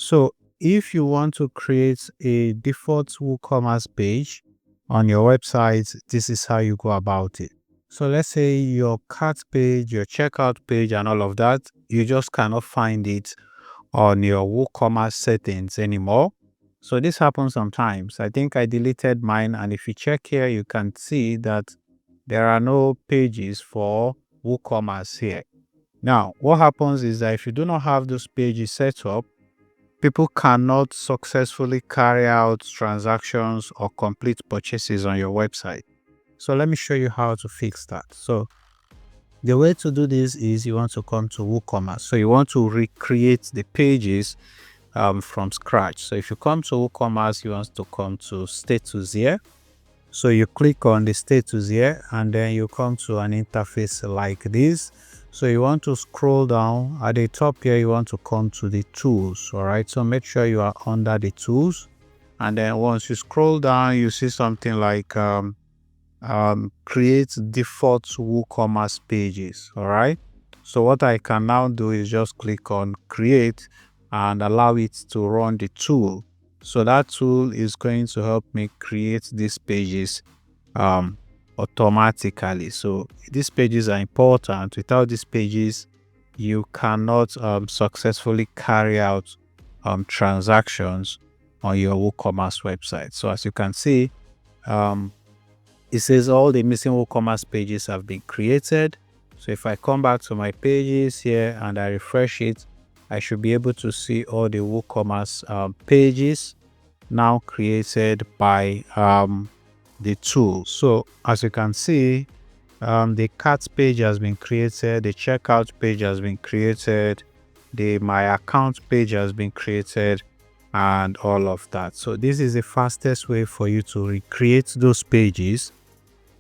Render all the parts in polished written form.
So if you want to create a default WooCommerce page on your website, this is how you go about it. So let's say your cart page, your checkout page, and all of that, you just cannot find it on your WooCommerce settings anymore. So this happens sometimes. I think I deleted mine, and if you check here, you can see that there are no pages for WooCommerce here. Now, what happens is that if you do not have those pages set up, people cannot successfully carry out transactions or complete purchases on your website. So let me show you how to fix that. So the way to do this is you want to come to WooCommerce. So you want to recreate the pages from scratch. So if you come to WooCommerce, you want to come to status here. So you click on the status here, and then you come to an interface like this. So you want to scroll down at the top here. You want to come to the tools. All right. So make sure you are under the tools. And then once you scroll down, you see something like create default WooCommerce pages. All right. So what I can now do is just click on create and allow it to run the tool. So that tool is going to help me create these pages automatically. So these pages are important. Without these pages, you cannot successfully carry out transactions on your WooCommerce website. So as you can see, it says all the missing WooCommerce pages have been created. So if I come back to my pages here and I refresh it, I should be able to see all the WooCommerce pages now created by the tool. So as you can see, the cart page has been created, the checkout page has been created, the my account page has been created, and all of that. So this is the fastest way for you to recreate those pages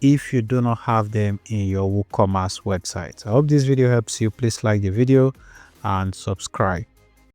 if you do not have them in your WooCommerce website. I hope this video helps you. Please like the video and subscribe.